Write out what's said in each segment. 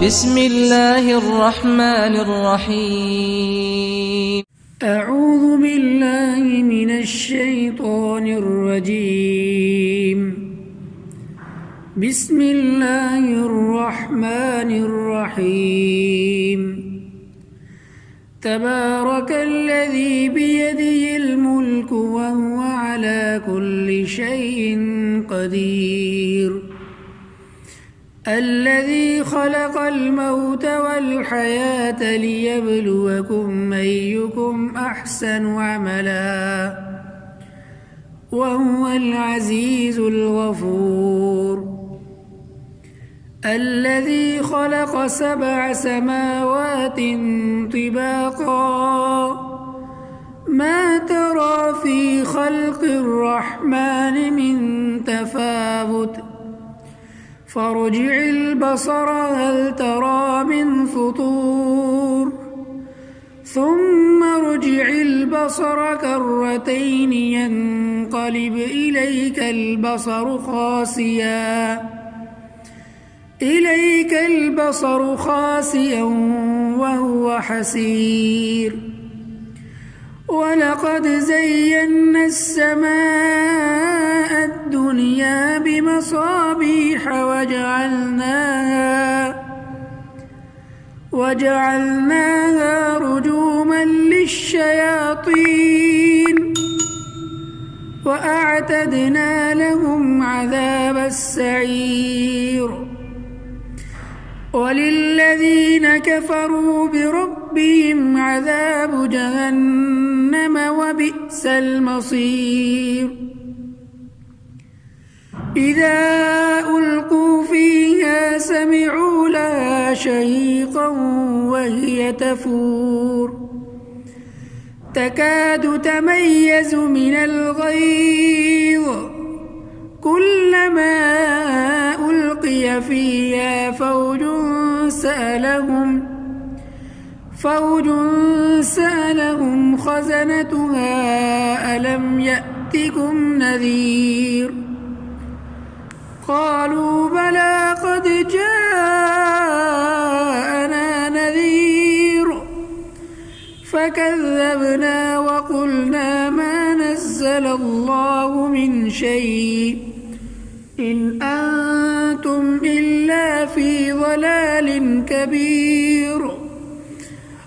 بسم الله الرحمن الرحيم. أعوذ بالله من الشيطان الرجيم. بسم الله الرحمن الرحيم. تبارك الذي بيده الملك وهو على كل شيء قدير. الذي خلق الموت والحياة ليبلوكم أيكم أحسن عملا وهو العزيز الغفور. الذي خلق 7 سماوات طباقا ما ترى في خلق الرحمن من تفاوت فارجع البصر هل ترى من فطور ثم ارجع البصر كرتين ينقلب إليك البصر خاسئا وهو حسير. ولقد زينا السماء الدنيا بمصابيح وجعلناها رجوما للشياطين وأعتدنا لهم عذاب السعير. وللذين كفروا بربهم عذاب جهنم وبئس المصير. إذا ألقوا فيها سمعوا لها شهيقا وهي تفور تكاد تميز من الغيظ كلما ألقي فيها فوج سألهم خزنتها ألم يأتكم نذير قالوا بلى قد جاءنا نذير فكذبنا وقلنا ما نزل الله من شيء إن أنتم إلا في ضلال كبير.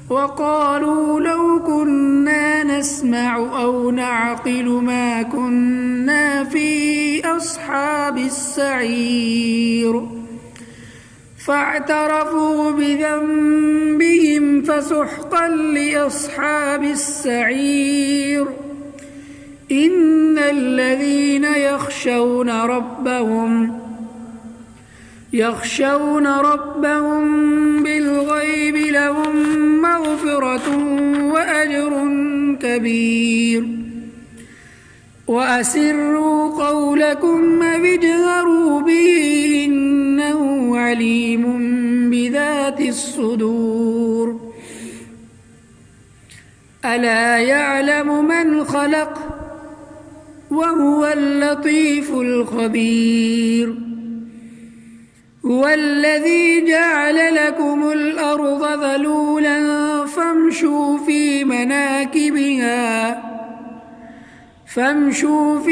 وقالوا لو كنا نسمع أو نعقل ما كنا في أصحاب السعير فاعترفوا بذنبهم فسحقا لأصحاب السعير. إن الذين يخشون ربهم بالغيب لهم مغفرة وأجر كبير. وأسروا قولكم أو اجهروا به إنه عليم بذات الصدور. ألا يعلم من خلق وهو اللطيف الخبير. هو الذي جعل لكم الأرض ذلولا فامشوا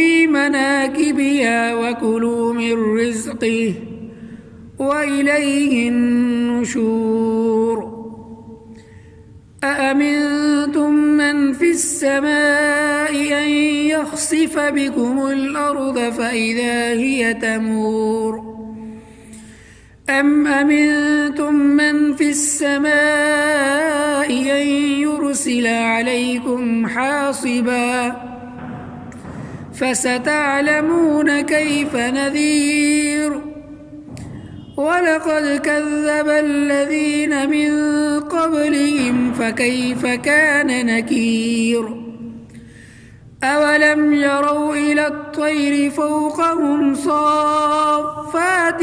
في مناكبها وكلوا من رزقه وإليه النشور. أأمنتم من في السماء أن يخسف بكم الأرض فإذا هي تمور أم أمنتم من في السماء أن يرسل عليكم حاصبا فستعلمون كيف نذير. ولقد كذب الذين من قبلهم فكيف كان نكير. أولم يروا إلى الطير فوقهم صافات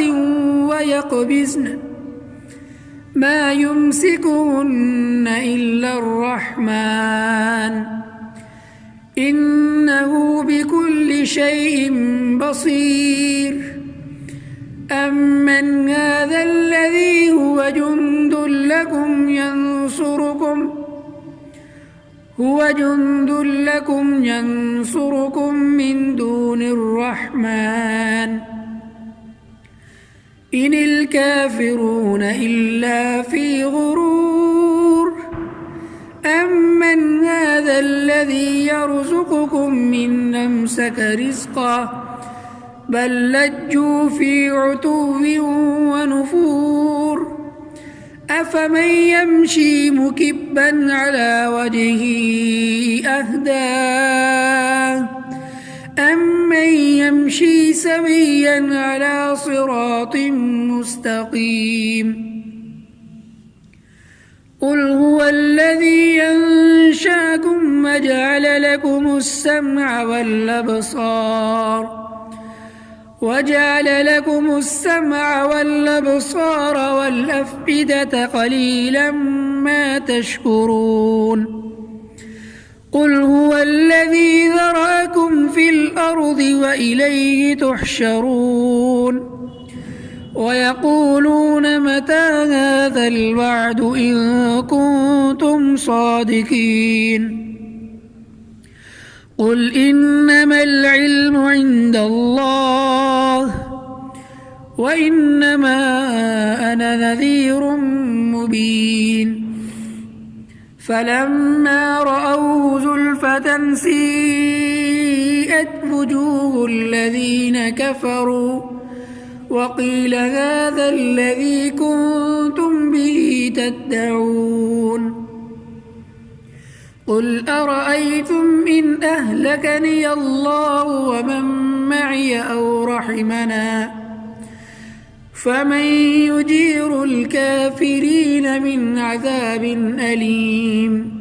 ويقبضن ما يمسكهن إلا الرحمن إنه بكل شيء بصير. أمن هذا الذي هو هو جند لكم ينصركم من دون الرحمن إن الكافرون إلا في غرور أمن هذا الذي يرزقكم من أمسك رزقه بل لجوا في عتو ونفور أفمن يمشي مكبا على وجهه أهدى أمن يمشي سويا على صراط مستقيم قل هو الذي أنشأكم وجعل لكم السمع والأبصار والأفئدة قليلا ما تشكرون قل هو الذي ذرأكم في الأرض وإليه تحشرون ويقولون متى هذا الوعد إن كنتم صادقين قل إنما العلم عند الله وإنما أنا نذير مبين فلما رأوه زلفة سيئت وجوه الذين كفروا وقيل هذا الذي كنتم به تدعون قل أرأيتم إن أهلكني الله ومن معي أو رحمنا فمن يجير الكافرين من عذاب أليم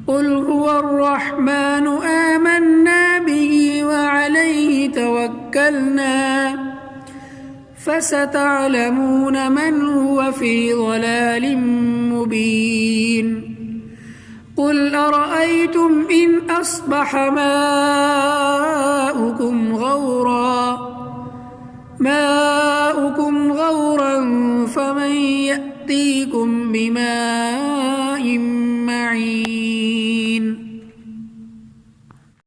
قل هو الرحمن آمنا به وعليه توكلنا فستعلمون من هو في ضلال مبين قل أرأيتم إن أصبح ماؤكم غورا فمن يأتيكم بماء